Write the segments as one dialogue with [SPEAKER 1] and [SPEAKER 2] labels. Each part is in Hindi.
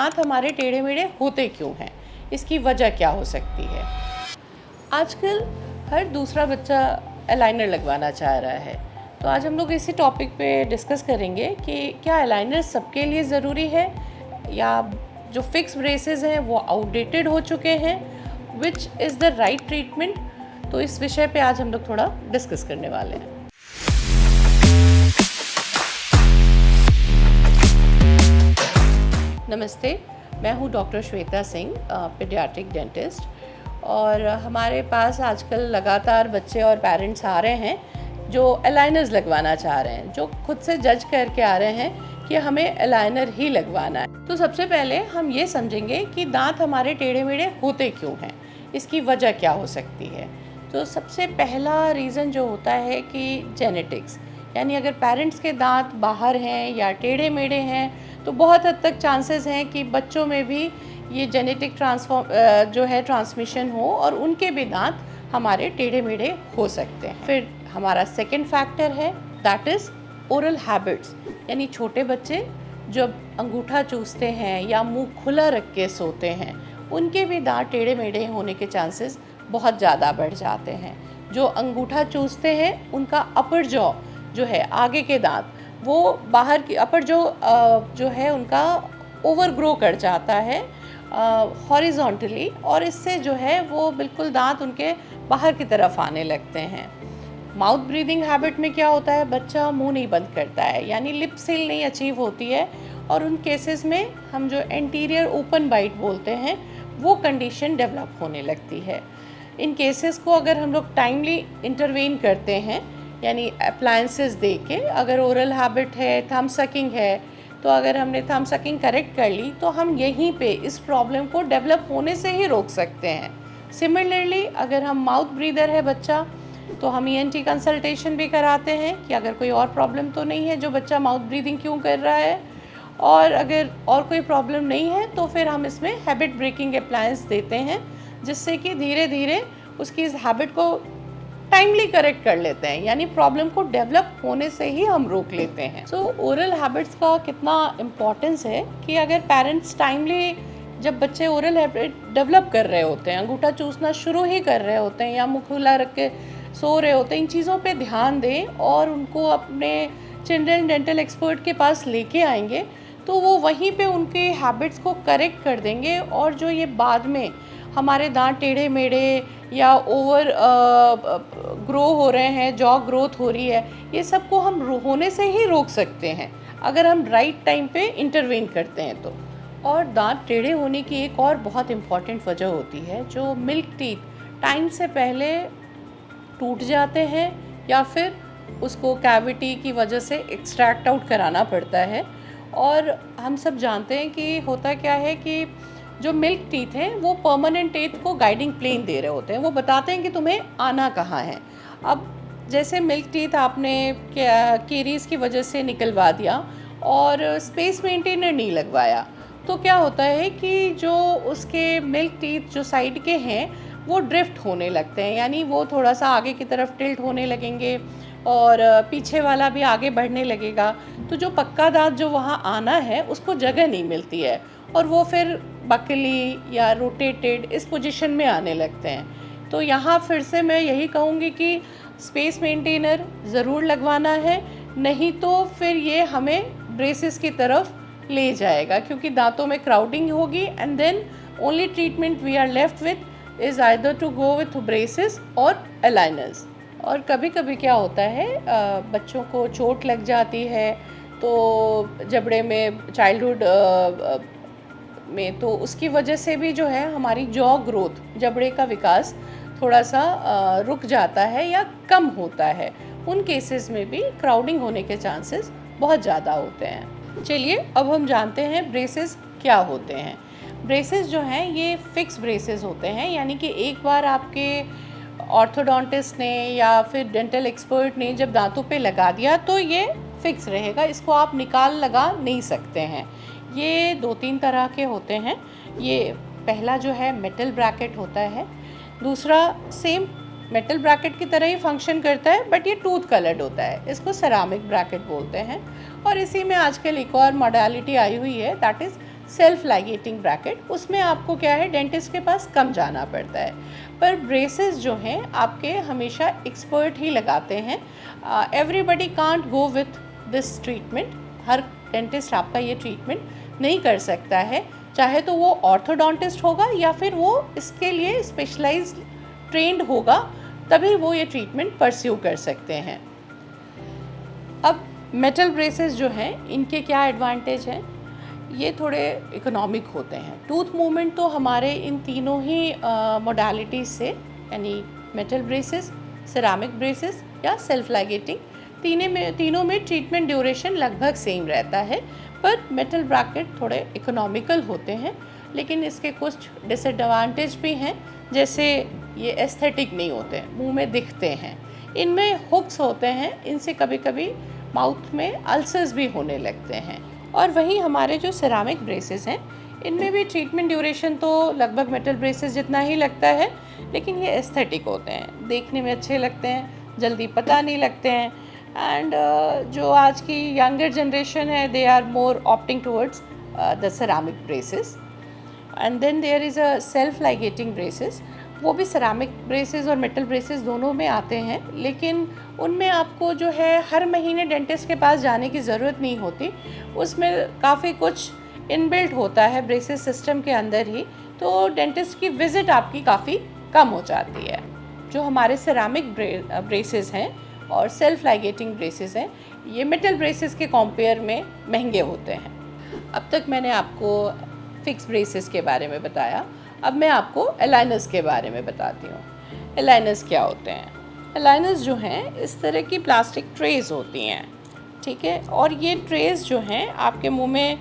[SPEAKER 1] दांत हमारे टेढ़े मेढ़े होते क्यों हैं, इसकी वजह क्या हो सकती है। आजकल हर दूसरा बच्चा अलाइनर लगवाना चाह रहा है, तो आज हम लोग इसी टॉपिक पे डिस्कस करेंगे कि क्या अलाइनर सबके लिए ज़रूरी है या जो फिक्स ब्रेसेस हैं वो आउटडेटेड हो चुके हैं, which is the right treatment. तो इस विषय पे आज हम लोग थोड़ा डिस्कस करने वाले हैं। नमस्ते, मैं हूँ doctor Shweta Singh, paediatric dentist, और हमारे पास आजकल लगातार बच्चे और पेरेंट्स आ रहे हैं जो अलाइनर्स लगवाना चाह रहे हैं, जो खुद से जज करके आ रहे हैं कि हमें अलाइनर ही लगवाना है। तो सबसे पहले हम ये समझेंगे कि दांत हमारे टेढ़े मेढ़े होते क्यों हैं, इसकी वजह क्या हो सकती है। तो सबसे पहला रीज़न जो होता है कि जेनेटिक्स, यानी अगर पेरेंट्स के दांत बाहर हैं या टेढ़े मेढ़े हैं तो बहुत हद तक चांसेस हैं कि बच्चों में भी ये जेनेटिक ट्रांसमिशन हो और उनके भी दांत हमारे टेढ़े मेढ़े हो सकते हैं। फिर हमारा सेकंड फैक्टर है, दैट इज़ ओरल हैबिट्स, यानी छोटे बच्चे जब अंगूठा चूसते हैं या मुंह खुला रख के सोते हैं, उनके भी दांत टेढ़े मेढ़े होने के चांसेस बहुत ज़्यादा बढ़ जाते हैं। जो अंगूठा चूसते हैं उनका अपर जॉ जो है, आगे के दांत, वो बाहर की अपर जो है उनका ओवर ग्रो कर जाता है हॉरिजॉन्टली, और इससे जो है वो बिल्कुल दांत उनके बाहर की तरफ आने लगते हैं। माउथ ब्रीदिंग हैबिट में क्या होता है, बच्चा मुंह नहीं बंद करता है, यानी लिप सील नहीं अचीव होती है, और उन केसेस में हम जो एंटीरियर ओपन बाइट बोलते हैं वो कंडीशन डेवलप होने लगती है। इन केसेस को अगर हम लोग टाइमली इंटरवेन करते हैं, यानी अप्लायंसेस दे के, अगर ओरल हैबिट है, थंब सकिंग है, तो अगर हमने थंब सकिंग करेक्ट कर ली तो हम यहीं पे इस प्रॉब्लम को डेवलप होने से ही रोक सकते हैं। सिमिलरली अगर हम माउथ ब्रीदर है बच्चा, तो हम ENT कंसल्टेशन भी कराते हैं कि अगर कोई और प्रॉब्लम तो नहीं है जो बच्चा माउथ ब्रीदिंग क्यों कर रहा है, और अगर और कोई प्रॉब्लम नहीं है तो फिर हम इसमें हैबिट ब्रेकिंग अप्लायंस देते हैं, जिससे कि धीरे धीरे उसकी इस हैबिट को टाइमली करेक्ट कर लेते हैं, यानी प्रॉब्लम को डेवलप होने से ही हम रोक लेते हैं। सो ओरल हैबिट्स का कितना इम्पोर्टेंस है कि अगर पेरेंट्स टाइमली, जब बच्चे ओरल हैबिट डेवलप कर रहे होते हैं, अंगूठा चूसना शुरू ही कर रहे होते हैं या मुँह खुला रख के सो रहे होते हैं, इन चीज़ों पे ध्यान दें और उनको अपने चिल्ड्रन डेंटल एक्सपर्ट के पास लेके आएंगे, तो वो वहीं पे उनके हैबिट्स को करेक्ट कर देंगे, और जो ये बाद में हमारे दांत टेढ़े मेढ़े या ओवर ग्रो हो रहे हैं, जॉ ग्रोथ हो रही है, ये सब को हम होने से ही रोक सकते हैं अगर हम राइट टाइम पे इंटरवेन करते हैं तो। और दांत टेढ़े होने की एक और बहुत इम्पॉर्टेंट वजह होती है, जो मिल्क टीथ टाइम से पहले टूट जाते हैं या फिर उसको कैविटी की वजह से एक्सट्रैक्ट आउट कराना पड़ता है। और हम सब जानते हैं कि होता क्या है कि जो मिल्क टीथ हैं वो परमानेंट टीथ को गाइडिंग प्लेन दे रहे होते हैं, वो बताते हैं कि तुम्हें आना कहाँ है। अब जैसे मिल्क टीथ आपने कैरीज की वजह से निकलवा दिया और स्पेस मेंटेनर नहीं लगवाया, तो क्या होता है कि जो उसके मिल्क टीथ जो साइड के हैं वो ड्रिफ्ट होने लगते हैं, यानी वो थोड़ा सा आगे की तरफ टिल्ट होने लगेंगे और पीछे वाला भी आगे बढ़ने लगेगा, तो जो पक्का दांत जो वहाँ आना है उसको जगह नहीं मिलती है, और वो फिर बकली या रोटेटेड इस पोजीशन में आने लगते हैं। तो यहाँ फिर से मैं यही कहूँगी कि स्पेस मेंटेनर ज़रूर लगवाना है, नहीं तो फिर ये हमें ब्रेसेस की तरफ ले जाएगा, क्योंकि दांतों में क्राउडिंग होगी, and then only treatment we are left with is either to go with braces और अलाइनर्स। और कभी कभी क्या होता है, बच्चों को चोट लग जाती है तो जबड़े में, चाइल्डहुड में, तो उसकी वजह से भी जो है हमारी जॉ ग्रोथ, जबड़े का विकास थोड़ा सा रुक जाता है या कम होता है। उन केसेस में भी क्राउडिंग होने के चांसेस बहुत ज़्यादा होते हैं। चलिए अब हम जानते हैं ब्रेसेस क्या होते हैं। ब्रेसेस जो हैं ये फिक्स ब्रेसेस होते हैं, यानी कि एक बार आपके ऑर्थोडोंटिस्ट ने या फिर डेंटल एक्सपर्ट ने जब दांतों पे लगा दिया तो ये फिक्स रहेगा, इसको आप निकाल लगा नहीं सकते हैं। ये 2-3 तरह के होते हैं। ये पहला जो है मेटल ब्रैकेट होता है, दूसरा सेम मेटल ब्रैकेट की तरह ही फंक्शन करता है बट ये टूथ कलर्ड होता है, इसको सेरामिक ब्रैकेट बोलते हैं। और इसी में आजकल एक और मॉडलिटी आई हुई है, that is self ligating bracket, उसमें आपको क्या है, डेंटिस्ट के पास कम जाना पड़ता है। पर ब्रेसेस जो हैं आपके हमेशा एक्सपर्ट ही लगाते हैं। Everybody can't go with this treatment. Her dentist आपका ये ट्रीटमेंट नहीं कर सकता है, चाहे तो वो ऑर्थोडोंटिस्ट होगा या फिर वो इसके लिए स्पेशलाइज्ड ट्रेंड होगा, तभी वो ये ट्रीटमेंट परस्यू कर सकते हैं। अब मेटल ब्रेसेस जो हैं इनके क्या एडवांटेज हैं, ये थोड़े इकोनॉमिक होते हैं। टूथ मूवमेंट तो हमारे इन तीनों ही मोडालिटीज़ से, यानी मेटल ब्रेसेस, सिरामिक ब्रेसेस या सेल्फ लाइगेटिंग, तीनों में ट्रीटमेंट ड्यूरेशन लगभग सेम रहता है। पर मेटल ब्रैकेट थोड़े इकोनॉमिकल होते हैं, लेकिन इसके कुछ डिसएडवांटेज भी हैं, जैसे ये एस्थेटिक नहीं होते हैं, मुंह में दिखते हैं। इनमें हुक्स होते हैं, इनसे कभी कभी माउथ में अल्सर्स भी होने लगते हैं। और वहीं हमारे जो सिरामिक ब्रेसेस हैं इनमें भी ट्रीटमेंट ड्यूरेशन तो लगभग मेटल ब्रेसेस जितना ही लगता है, लेकिन ये एस्थेटिक होते हैं, देखने में अच्छे लगते हैं, जल्दी पता नहीं लगते हैं। एंड जो आज की यंगर जनरेशन है, they are more opting towards the ceramic braces. And then there is a self ligating braces, वो भी सिरामिक ब्रेसेस और मेटल ब्रेसेस दोनों में आते हैं, लेकिन उनमें आपको जो है हर महीने डेंटिस्ट के पास जाने की ज़रूरत नहीं होती। उसमें काफ़ी कुछ इनबिल्ट होता है ब्रेसेस सिस्टम के अंदर ही, तो डेंटिस्ट की विज़िट आपकी काफ़ी कम हो जाती है। जो हमारे सिरामिक ब्रेसेस हैं और सेल्फ लाइगेटिंग ब्रेसेस हैं, ये मेटल ब्रेसेस के कंपेयर में महंगे होते हैं। अब तक मैंने आपको फिक्स ब्रेसेस के बारे में बताया, अब मैं आपको अलाइनर्स के बारे में बताती हूँ। अलाइनर्स क्या होते हैं? अलाइनर्स जो हैं इस तरह की प्लास्टिक ट्रेस होती हैं, ठीक है, और ये ट्रेस जो हैं आपके मुंह में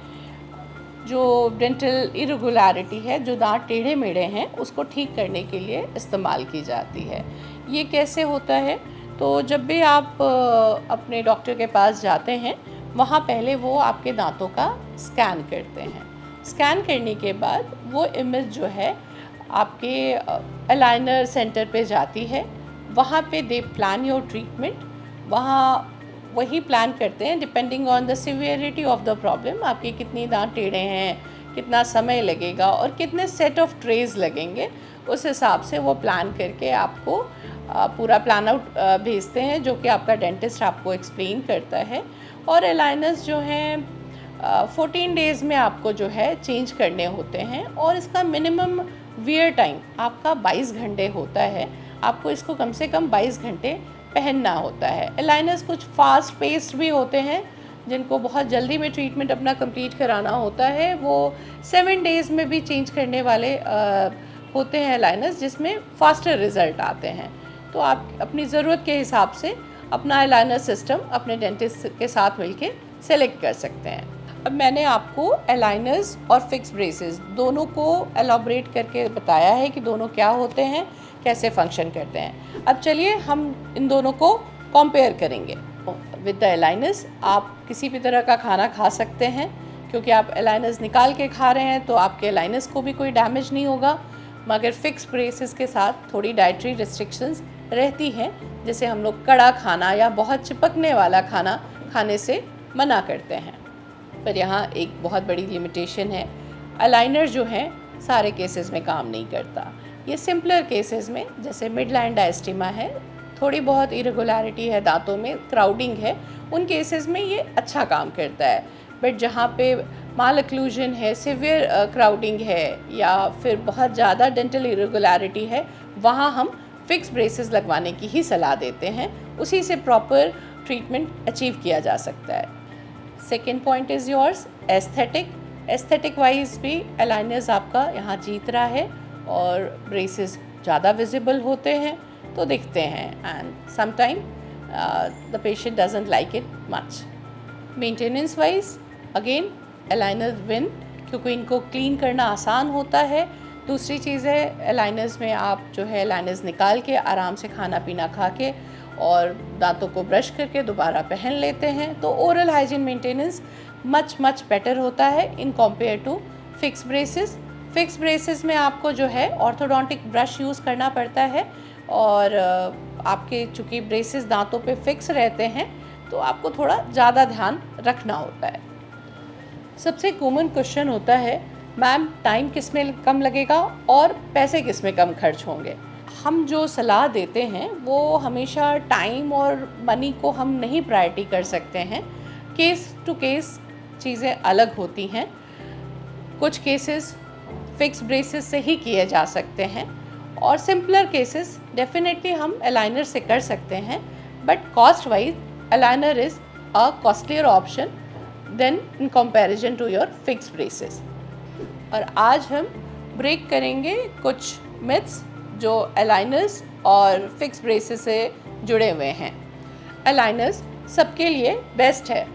[SPEAKER 1] जो डेंटल इरेगुलरिटी है, जो दांत टेढ़े मेढ़े हैं, उसको ठीक करने के लिए इस्तेमाल की जाती है। ये कैसे होता है? तो जब भी आप अपने डॉक्टर के पास जाते हैं, वहाँ पहले वो आपके दांतों का स्कैन करते हैं। स्कैन करने के बाद वो इमेज जो है आपके अलाइनर सेंटर पे जाती है, वहाँ पे दे प्लान योर ट्रीटमेंट। वहाँ वही प्लान करते हैं depending on the severity of the problem, आपके कितनी दांत टेढ़े हैं, कितना समय लगेगा और कितने सेट ऑफ ट्रेज लगेंगे, उस हिसाब से वो प्लान करके आपको पूरा प्लान आउट भेजते हैं, जो कि आपका डेंटिस्ट आपको एक्सप्लेन करता है। और अलाइनर्स जो हैं 14 डेज़ में आपको जो है चेंज करने होते हैं, और इसका मिनिमम वियर टाइम आपका 22 घंटे होता है। आपको इसको कम से कम 22 घंटे पहनना होता है। अलाइनर्स कुछ फास्ट पेस्ड भी होते हैं, जिनको बहुत जल्दी में ट्रीटमेंट अपना कंप्लीट कराना होता है, वो 7 डेज़ में भी चेंज करने वाले होते हैं अलाइनर्स, जिसमें फास्टर रिज़ल्ट आते हैं। तो आप अपनी ज़रूरत के हिसाब से अपना अलाइनर सिस्टम अपने डेंटिस्ट के साथ मिलके सेलेक्ट कर सकते हैं। अब मैंने आपको अलाइनर्स और फिक्स ब्रेसेस दोनों को एलॉबरेट करके बताया है कि दोनों क्या होते हैं, कैसे फंक्शन करते हैं। अब चलिए हम इन दोनों को कंपेयर करेंगे। विद द अलाइनर्स आप किसी भी तरह का खाना खा सकते हैं, क्योंकि आप अलाइनर्स निकाल के खा रहे हैं तो आपके अलाइनर्स को भी कोई डैमेज नहीं होगा। मगर फिक्स ब्रेसेस के साथ थोड़ी डाइटरी रिस्ट्रिक्शंस रहती हैं, जैसे हम लोग कड़ा खाना या बहुत चिपकने वाला खाना खाने से मना करते हैं। पर यहाँ एक बहुत बड़ी लिमिटेशन है, अलाइनर जो है सारे केसेस में काम नहीं करता। ये सिंपलर केसेस में, जैसे मिड लाइन डायस्टीमा है, थोड़ी बहुत इरेगुलरिटी है दांतों में, क्राउडिंग है, उन केसेस में ये अच्छा काम करता है। बट जहाँ पे माल ओक्लूजन है, सिवियर क्राउडिंग है, या फिर बहुत ज़्यादा डेंटल इरेगुलरिटी है, वहाँ हम फिक्स ब्रेसेस लगवाने की ही सलाह देते हैं। उसी से प्रॉपर ट्रीटमेंट अचीव किया जा सकता है। Second point is yours aesthetic. Aesthetic wise भी अलाइनर्स आपका यहाँ जीत रहा है, और ब्रेसेस ज़्यादा विजिबल होते हैं तो दिखते हैं, and sometime the patient doesn't like it much. Maintenance wise again aligner win, क्योंकि इनको क्लीन करना आसान होता है। दूसरी चीज़ है, अलाइनर्स में आप जो है अलाइनर्स निकाल के आराम से खाना पीना खा के और दांतों को ब्रश करके दोबारा पहन लेते हैं, तो oral hygiene maintenance much better होता है in compare to fix braces. Fix braces में आपको जो है ऑर्थोडोंटिक ब्रश यूज़ करना पड़ता है, और आपके चूँकि ब्रेसेस दांतों पे फिक्स रहते हैं तो आपको थोड़ा ज़्यादा ध्यान रखना होता है। सबसे कॉमन क्वेश्चन होता है, मैम टाइम किस में कम लगेगा और पैसे किस में कम खर्च होंगे। हम जो सलाह देते हैं वो हमेशा टाइम और मनी को हम नहीं प्रायोरिटी कर सकते हैं। केस टू केस चीज़ें अलग होती हैं। कुछ केसेस फिक्स ब्रेसेस से ही किए जा सकते हैं और सिंपलर केसेस डेफिनेटली हम अलाइनर से कर सकते हैं, but cost wise aligner is a costlier option than in comparison to your fix braces. और आज हम ब्रेक करेंगे कुछ मिथ्स जो अलाइनर्स और फिक्स ब्रेसेस से जुड़े हुए हैं। अलाइनर्स सबके लिए बेस्ट है,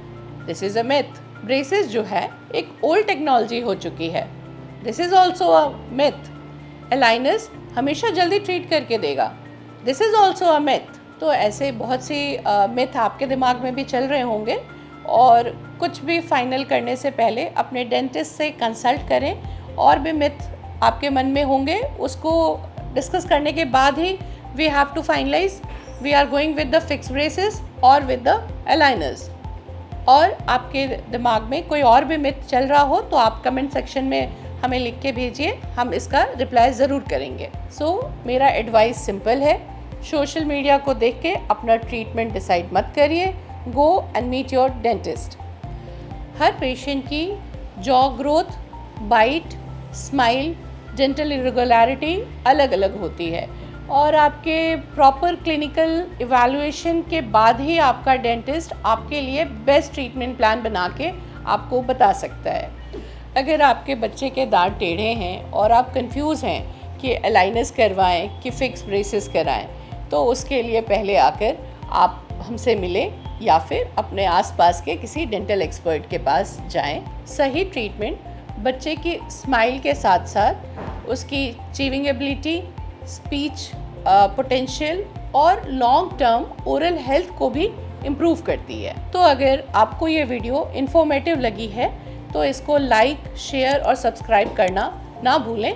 [SPEAKER 1] this is a myth. Braces जो है एक ओल्ड टेक्नोलॉजी हो चुकी है, this is also a myth. Aligners हमेशा जल्दी ट्रीट करके देगा, this is also a myth. तो ऐसे बहुत सी मिथ आपके दिमाग में भी चल रहे होंगे, और कुछ भी फाइनल करने से पहले अपने डेंटिस्ट से कंसल्ट करें। और भी मिथ आपके मन में होंगे, उसको डिस्कस करने के बाद ही we have to finalise we are going with the fix braces और विद द अलाइनर्स। और आपके दिमाग में कोई और भी मिथ चल रहा हो तो आप कमेंट सेक्शन में हमें लिख के भेजिए, हम इसका रिप्लाई ज़रूर करेंगे। मेरा एडवाइस सिंपल है, सोशल मीडिया को देख के अपना ट्रीटमेंट डिसाइड मत करिए, go and meet your dentist. हर पेशेंट की jaw growth, bite, smile, dental irregularity अलग अलग होती है, और आपके प्रॉपर क्लिनिकल इवैल्यूएशन के बाद ही आपका डेंटिस्ट आपके लिए बेस्ट ट्रीटमेंट प्लान बना के आपको बता सकता है। अगर आपके बच्चे के दांत टेढ़े हैं और आप कंफ्यूज हैं कि अलाइनर्स करवाएं कि फिक्स ब्रेसेस कराएं, तो उसके लिए पहले आकर आप हमसे मिलें या फिर अपने आसपास के किसी डेंटल एक्सपर्ट के पास जाएं। सही ट्रीटमेंट बच्चे की स्माइल के साथ साथ उसकी चीविंग एबिलिटी, स्पीच पोटेंशियल और लॉन्ग टर्म ओरल हेल्थ को भी इम्प्रूव करती है। तो अगर आपको ये वीडियो इन्फॉर्मेटिव लगी है तो इसको लाइक, शेयर और सब्सक्राइब करना ना भूलें,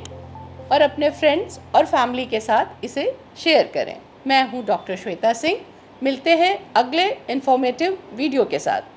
[SPEAKER 1] और अपने फ्रेंड्स और फैमिली के साथ इसे शेयर करें। मैं हूँ डॉक्टर श्वेता सिंह, मिलते हैं अगले इन्फॉर्मेटिव वीडियो के साथ।